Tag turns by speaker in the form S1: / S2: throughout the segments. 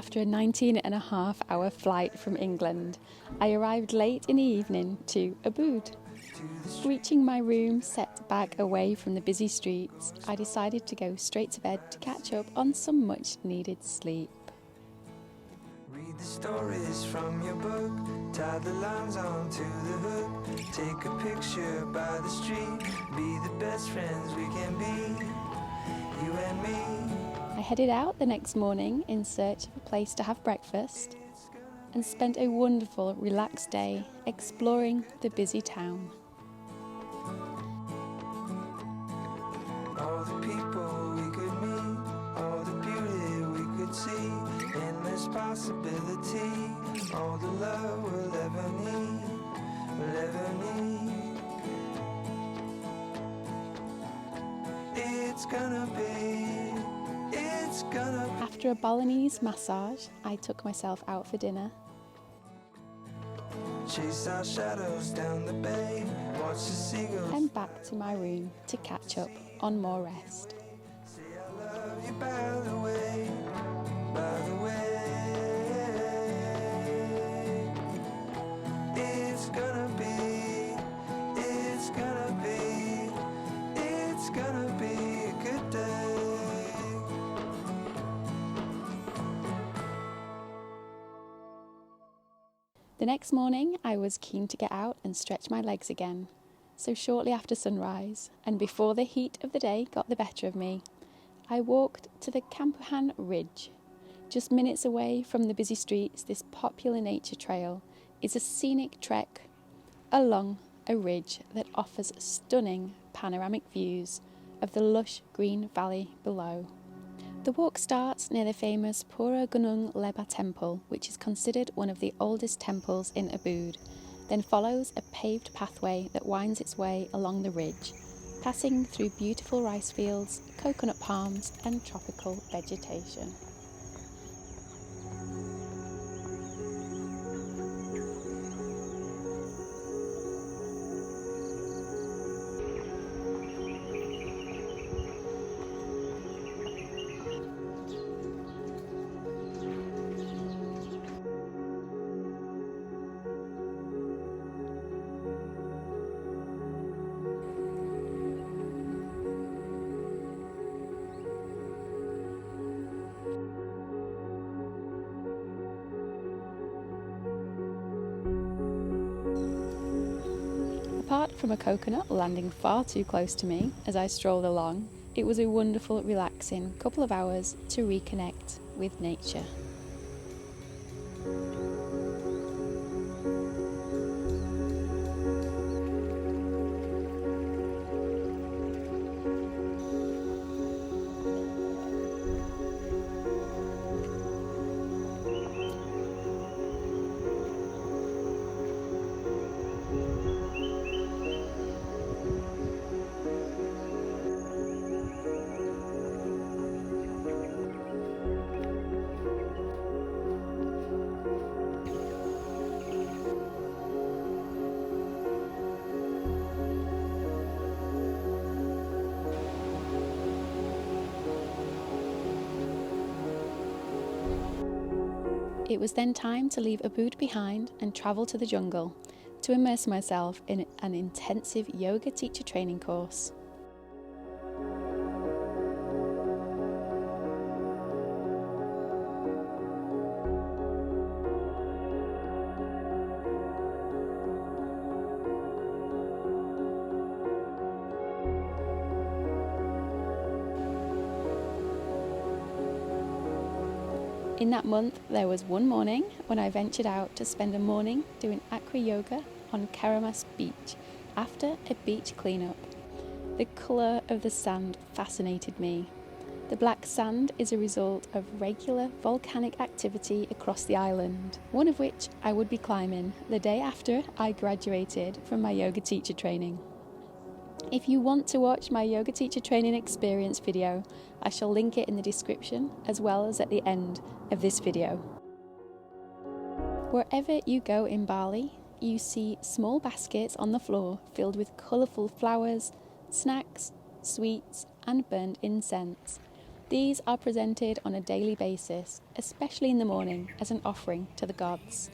S1: after a 19-and-a-half-hour flight from England, I arrived late in the evening to Ubud. Reaching my room set back away from the busy streets, I decided to go straight to bed to catch up on some much-needed sleep.
S2: Read the stories from your book, tie the lines onto the hook, take a picture by the street, be the best friends we can be, you and me.
S1: I headed out the next morning in search of a place to have breakfast and spent a wonderful, relaxed day exploring the busy town.
S2: All the people we could meet, all the beauty we could see, endless possibility, all the love we'll ever need, we'll ever need. It's gonna be, it's gonna be.
S1: After a Balinese massage, I took myself out for dinner.
S2: Chase our shadows down the bay, watch the seagulls.
S1: And back to my room to catch up on more rest.
S2: Say I love you by the way, by the way. It's gonna be, it's gonna be, it's gonna be a good day.
S1: The next morning, I was keen to get out and stretch my legs again. So shortly after sunrise, and before the heat of the day got the better of me, I walked to the Campuhan Ridge. Just minutes away from the busy streets, this popular nature trail is a scenic trek along a ridge that offers stunning panoramic views of the lush green valley below. The walk starts near the famous Pura Gunung Leba temple, which is considered one of the oldest temples in Ubud, then follows a paved pathway that winds its way along the ridge, passing through beautiful rice fields, coconut palms and tropical vegetation. Apart from a coconut landing far too close to me as I strolled along, it was a wonderful, relaxing couple of hours to reconnect with nature. It was then time to leave Ubud behind and travel to the jungle to immerse myself in an intensive yoga teacher training course. In that month, there was one morning when I ventured out to spend a morning doing acro yoga on Karamas beach after a beach cleanup. The colour of the sand fascinated me. The black sand is a result of regular volcanic activity across the island, one of which I would be climbing the day after I graduated from my yoga teacher training. If you want to watch my yoga teacher training experience video, I shall link it in the description as well as at the end of this video. Wherever you go in Bali, you see small baskets on the floor filled with colourful flowers, snacks, sweets and burnt incense. These are presented on a daily basis, especially in the morning, as an offering to the gods.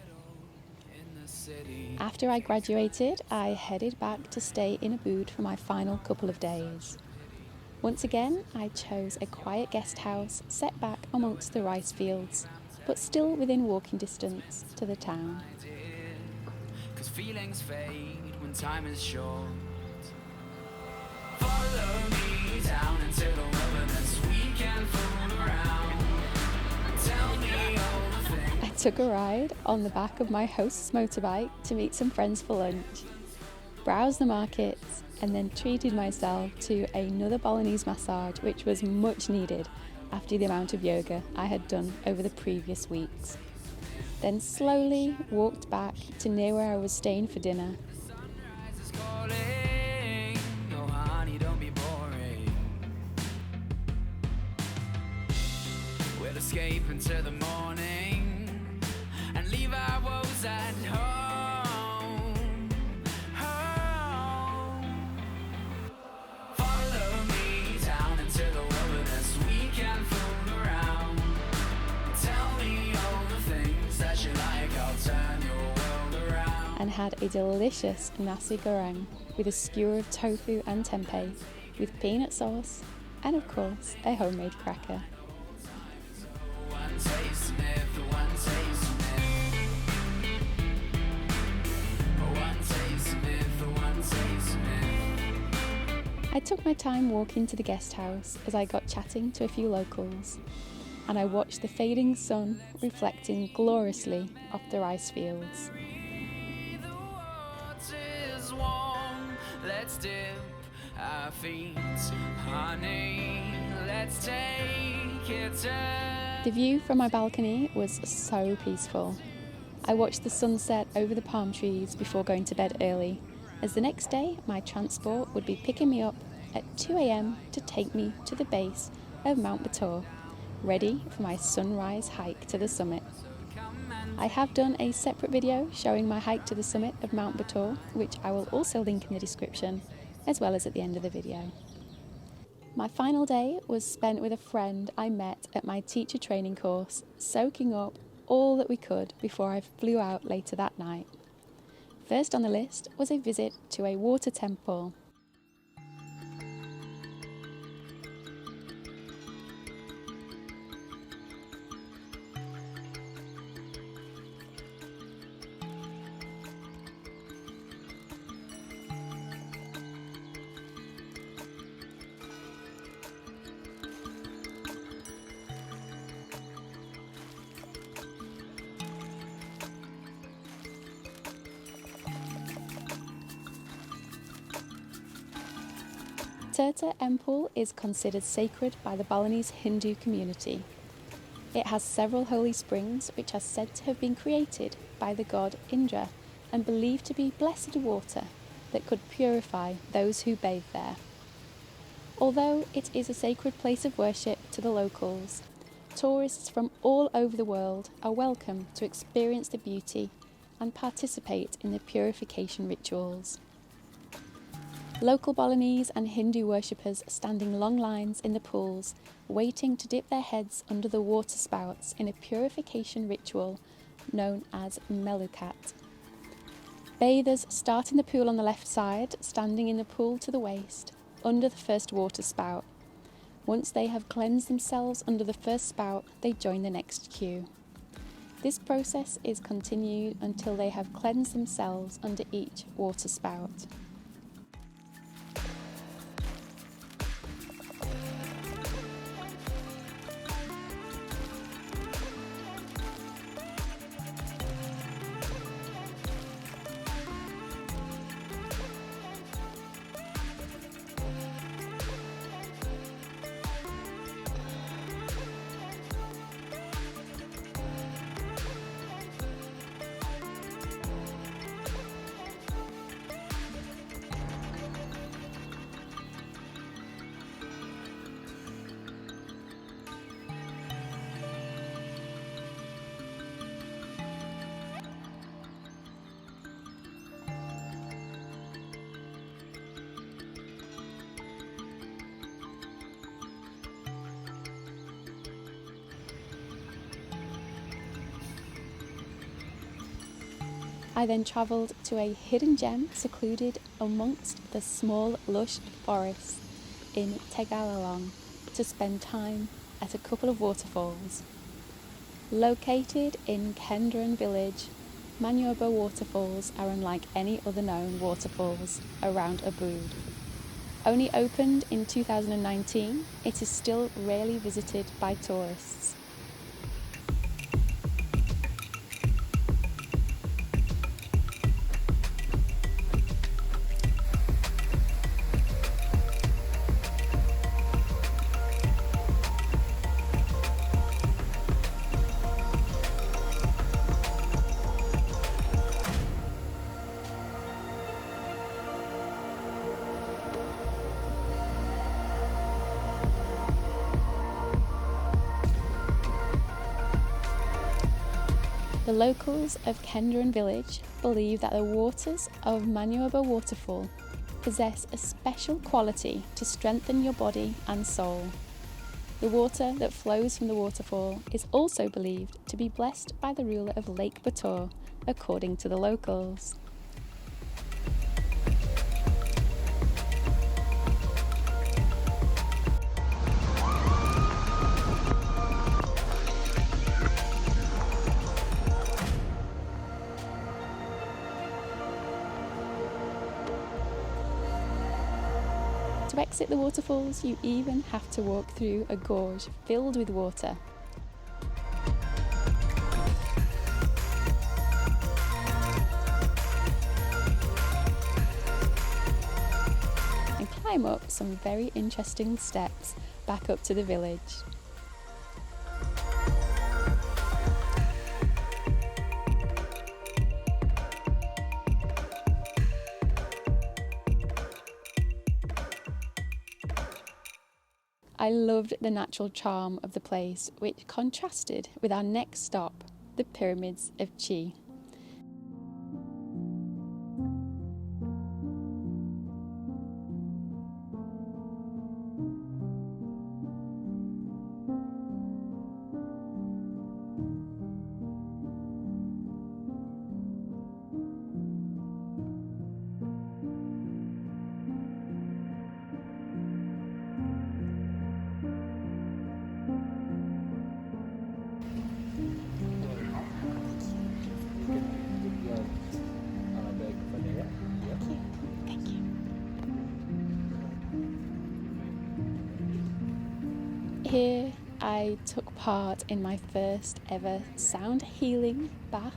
S1: After I graduated, I headed back to stay in Ubud for my final couple of days. Once again, I chose a quiet guest house set back amongst the rice fields, but still within walking distance to the town.
S2: 'Cause feelings fade when time is short. Follow me down into the wilderness. We can fool around. Tell me all the things.
S1: I took a ride on the back of my host's motorbike to meet some friends for lunch, browsed the markets, and then treated myself to another Balinese massage, which was much needed after the amount of yoga I had done over the previous weeks. Then slowly walked back to near where I was staying for dinner.
S2: Sunrise is calling. Oh, honey, don't be boring. We'll escape into the morning and leave our woes at home. Home. Follow me down into the wilderness. We can fool around. Tell me all the things that you like. I'll turn your world around.
S1: And had a delicious nasi goreng with a skewer of tofu and tempeh with peanut sauce and of course a homemade cracker.
S2: One taste myth, one taste myth. One taste myth, one taste myth.
S1: I took my time walking to the guest house as I got chatting to a few locals, and I watched the fading sun reflecting gloriously off the rice fields.
S2: The water's warm. Let's dip our feet, honey. Let's take it down.
S1: The view from my balcony was so peaceful. I watched the sunset over the palm trees before going to bed early, as the next day my transport would be picking me up at 2 a.m. to take me to the base of Mount Batur, ready for my sunrise hike to the summit. I have done a separate video showing my hike to the summit of Mount Batur, which I will also link in the description, as well as at the end of the video. My final day was spent with a friend I met at my teacher training course, soaking up all that we could before I flew out later that night. First on the list was a visit to a water temple. Tirta Temple is considered sacred by the Balinese Hindu community. It has several holy springs which are said to have been created by the god Indra and believed to be blessed water that could purify those who bathe there. Although it is a sacred place of worship to the locals, tourists from all over the world are welcome to experience the beauty and participate in the purification rituals. Local Balinese and Hindu worshippers stand in long lines in the pools, waiting to dip their heads under the water spouts in a purification ritual known as melukat. Bathers start in the pool on the left side, standing in the pool to the waist, under the first water spout. Once they have cleansed themselves under the first spout, they join the next queue. This process is continued until they have cleansed themselves under each water spout. I then travelled to a hidden gem secluded amongst the small lush forests in Tegalalong to spend time at a couple of waterfalls. Located in Kendran village, Manyoba waterfalls are unlike any other known waterfalls around Ubud. Only opened in 2019, it is still rarely visited by tourists. The locals of Kendran village believe that the waters of Manyoba waterfall possess a special quality to strengthen your body and soul. The water that flows from the waterfall is also believed to be blessed by the ruler of Lake Bator, according to the locals. To exit the waterfalls, you even have to walk through a gorge filled with water. And climb up some very interesting steps back up to the village. I loved the natural charm of the place, which contrasted with our next stop, the pyramids of Chi. Here I took part in my first ever sound healing bath,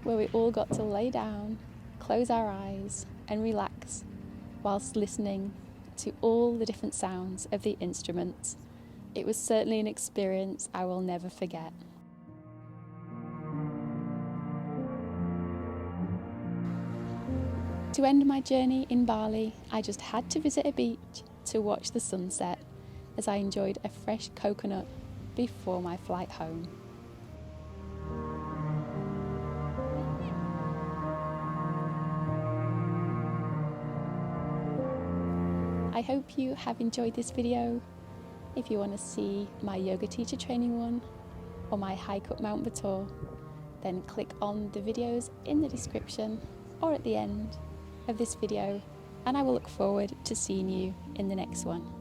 S1: where we all got to lay down, close our eyes and relax whilst listening to all the different sounds of the instruments. It was certainly an experience I will never forget. To end my journey in Bali, I just had to visit a beach to watch the sunset, as I enjoyed a fresh coconut before my flight home. I hope you have enjoyed this video. If you want to see my yoga teacher training one or my hike up Mount Bator, then click on the videos in the description or at the end of this video, and I will look forward to seeing you in the next one.